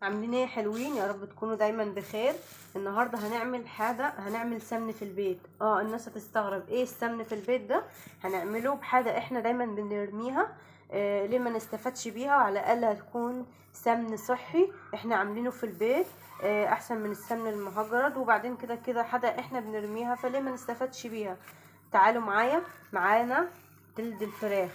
عاملين ايه حلوين؟ يا رب تكونوا دايما بخير. النهارده هنعمل حاجه، هنعمل سمن في البيت. الناس هتستغرب ايه السمن في البيت ده. هنعمله بحاجه احنا دايما بنرميها، ليه ما نستفادش بيها، وعلى الاقل هتكون سمن صحي احنا عاملينه في البيت. احسن من السمن المهجرد، وبعدين كده كده حاجه احنا بنرميها، فليه ما نستفادش بيها. تعالوا معانا جلد الفراخ.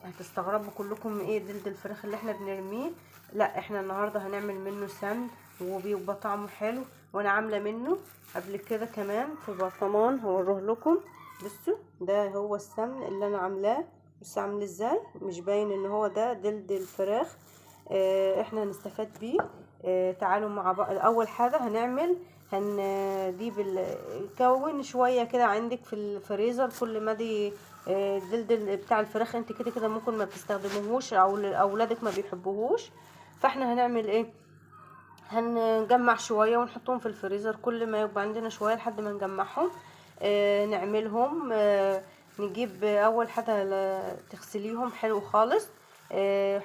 هتستغربوا كلكم ايه جلد الفراخ اللي احنا بنرميه؟ لا، احنا النهارده هنعمل منه سمن وبيبقى طعمه حلو، وانا عامله منه قبل كده كمان في برطمان هوريه لكم. بصوا ده هو السمن اللي انا عاملاه، بس عامل ازاي مش باين ان هو ده جلد الفراخ. احنا هنستفاد بيه. تعالوا مع بعض. اول حاجه هنجيب الكون شويه كده عندك في الفريزر، كل ما دي الجلد بتاع الفراخ انت كده كده ممكن ما بتستخدموهوش او اولادك ما بيحبوهوش. فاحنا هنعمل ايه؟ هنجمع شويه ونحطهم في الفريزر، كل ما يبقى عندنا شويه لحد ما نجمعهم. نعملهم. نجيب اول حاجه تغسليهم حلو خالص.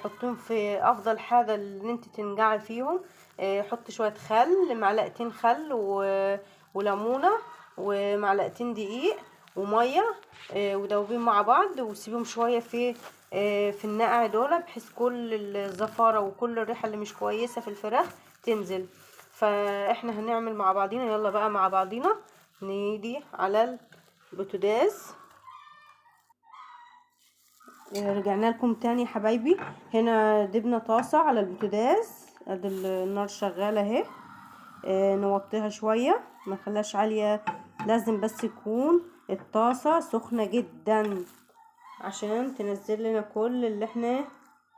حطهم في افضل حاجه اللي انت تنقعي فيهم. حط شويه خل، معلقتين خل وليمونه ومعلقتين دقيق وميه، ودوبين مع بعض وسيبهم شويه في النقع دول، بحيث كل الزفاره وكل الريحه اللي مش كويسه في الفراخ تنزل. فاحنا هنعمل مع بعضينا، يلا بقى مع بعضينا نيجي على البوتاجاز. رجعنا لكم تاني يا حبايبي. هنا جبنا طاسه على البوتاجاز، ادي النار شغاله اهي. نوطيها شويه، ما نخليهاش عاليه، لازم بس يكون الطاسه سخنه جدا عشان تنزل لنا كل اللي احنا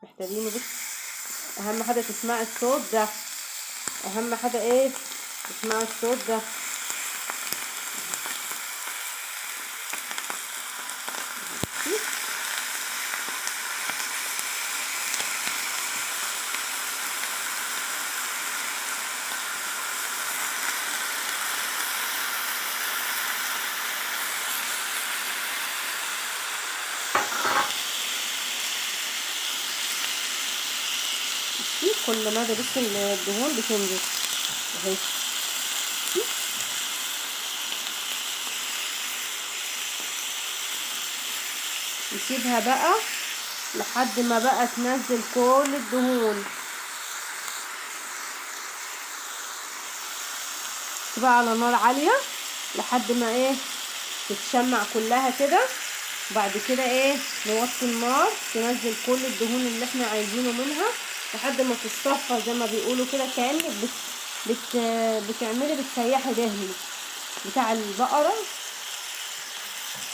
محتاجينه. بس اهم حاجه تسمعي الصوت ده، اهم حاجه ايه؟ تسمعي الصوت ده. كل ما بس الدهون بتنزل اهي. نسيبها بقى لحد ما بقى تنزل كل الدهون. بقى على نار عالية لحد ما ايه تتشمع كلها كده. بعد كده ايه نوطي النار، تنزل كل الدهون اللي احنا عايزينه منها لحد ما تتصفى زي ما بيقولوا كده، كأنك بتعملي بتسيحي دهن بتاع البقرة.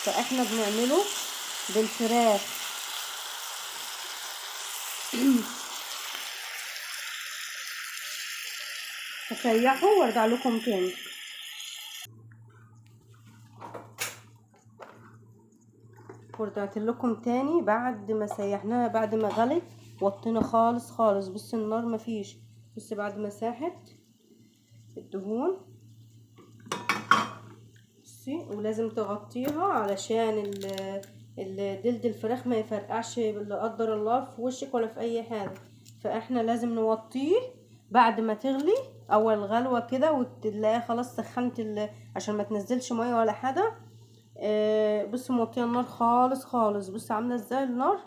فاحنا بنعمله بالفراخ. هسيحه وارجع لكم تاني. ورجعت لكم تاني بعد ما سيحناها، بعد ما غلت وطينا خالص خالص. بص النار مفيش، بص بعد ما ساحت الدهون. بصي، ولازم تغطيها علشان جلد الفراخ ما يفرقعش لا قدر الله في وشك ولا في اي حاجه. فاحنا لازم نوطيه بعد ما تغلي اول غلوه كده، وتلاقيها خلاص سخنت عشان ما تنزلش ميه ولا حاجه. بص موطيه النار خالص خالص. بص عامله ازاي النار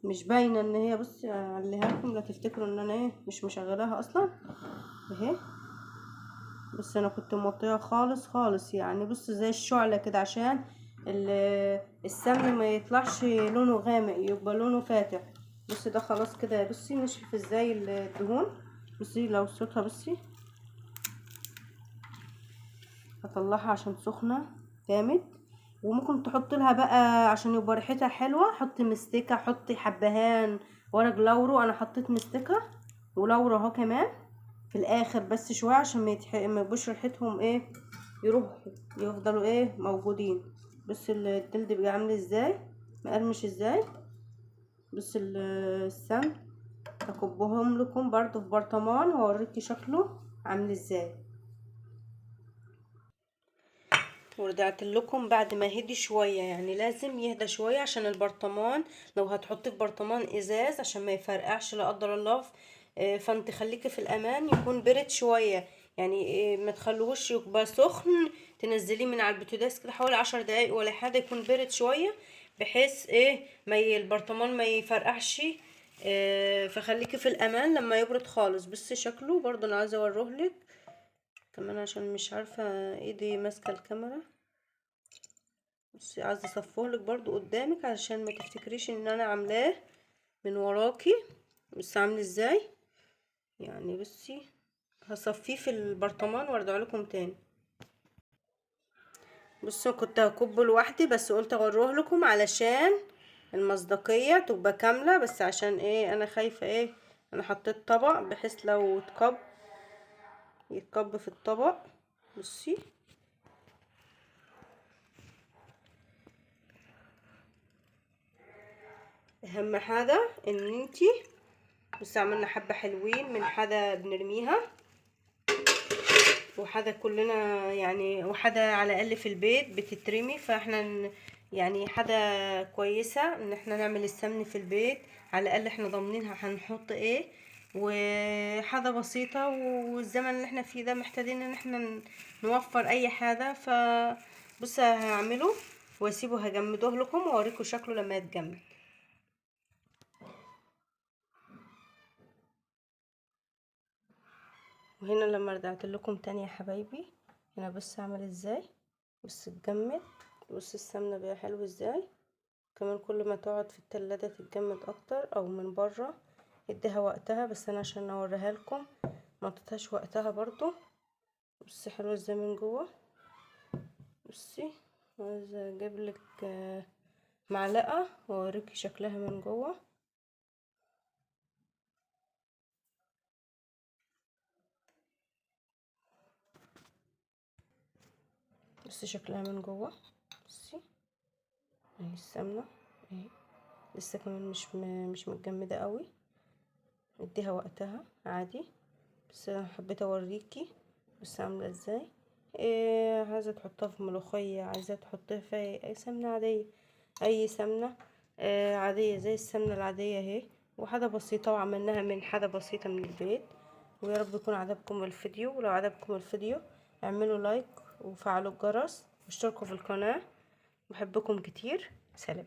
مش باينه ان هي. بص اعليها لكم لا تفتكروا ان انا ايه مش مشغلاها اصلا اهي. بس انا كنت موطيها خالص خالص، يعني بص زي الشعلة كده، عشان السمن ما يطلعش لونه غامق، يبقى لونه فاتح. بصي ده خلاص كده. بصي نشف ازاي الدهون. بصي لو صوتها، بصي هطلعها عشان سخنة جامد. وممكن تحط لها بقى عشان يبقى ريحتها حلوة، حطي مستكة، حطي حبهان ورق لورو. انا حطيت مستكة ولورو اهو كمان في الاخر، بس شويه عشان ما يبقوش ريحتهم ايه يروحوا، يفضلوا ايه موجودين. بص الجلد بيبقى عامل ازاي، مقرمش ازاي. بص السمن هكبهم لكم برضو في برطمان واوريكي شكله عامل ازاي. ورجعت لكم بعد ما هدي شويه، يعني لازم يهدى شويه عشان البرطمان، لو هتحطي في برطمان ازاز عشان ما يفرقعش لا قدر الله فانت خليكي في الامان يكون برد شويه، يعني ما تخلوهوش يبقى سخن تنزليه من على البوتاجاز كده حوالي 10 دقايق ولا حاجه، يكون برد شويه بحيث ما البرطمان ما يفرقعش. فخليكي في الامان لما يبرد خالص. بصي شكله برضو انا عايزه اوريهولك كمان عشان مش عارفه ايدي ماسكه الكاميرا. بصي عايزه اصفهولك برضو قدامك علشان ما تفتكريش ان انا عاملاه من وراكي. بس عامل ازاي يعني. بصي هصفيه في البرطمان وارجع لكم تاني. بصوا كنت هكبه لوحدي بس قلت اوريه لكم علشان المصداقيه تبقى كامله، بس عشان انا خايفه انا حطيت طبق بحيث لو يتكب في الطبق. بصي اهم حاجه ان انتي بس عملنا حبه حلوين من حاجه بنرميها وحاجة كلنا يعني، وحاجة على الأقل في البيت بتترمي، فاحنا يعني حاجة كويسة ان احنا نعمل السمن في البيت. على الأقل احنا ضامنينها هنحط وحاجة بسيطة، والزمن اللي احنا فيه ده محتاجين ان احنا نوفر اي حاجة. بص هعمله واسيبه هجمدوه لكم واوريكم شكله لما يتجمد. وهنا لما رجعت لكم تاني يا حبايبي، هنا بص عمل ازاي. بص اتجمد. بص السمنه بقى حلو ازاي. كمان كل ما تقعد في التلاجة تتجمد اكتر او من بره اديها وقتها، بس انا عشان اوريها لكم ما اديتهاش وقتها برضو. بص حلوه ازاي من جوه. بصي عايزه اجيب لك معلقه واوريكي شكلها من جوه. بصي شكلها من جوه. بصي اهي السمنه اهي لسه كمان مش متجمده قوي، اديها وقتها عادي. بس انا حبيت اوريكي بس عامله ازاي. عايزه تحطها في ملوخيه، عايزه تحطها في اي سمنه عاديه، اي سمنه عاديه زي السمنه العاديه اهي. وحاجه بسيطه وعملناها من حاجه بسيطه من البيت. ويا رب يكون عجبكم الفيديو، ولو عجبكم الفيديو اعملوا لايك وفعلوا الجرس واشتركوا في القناه. بحبكم كتير. سلام.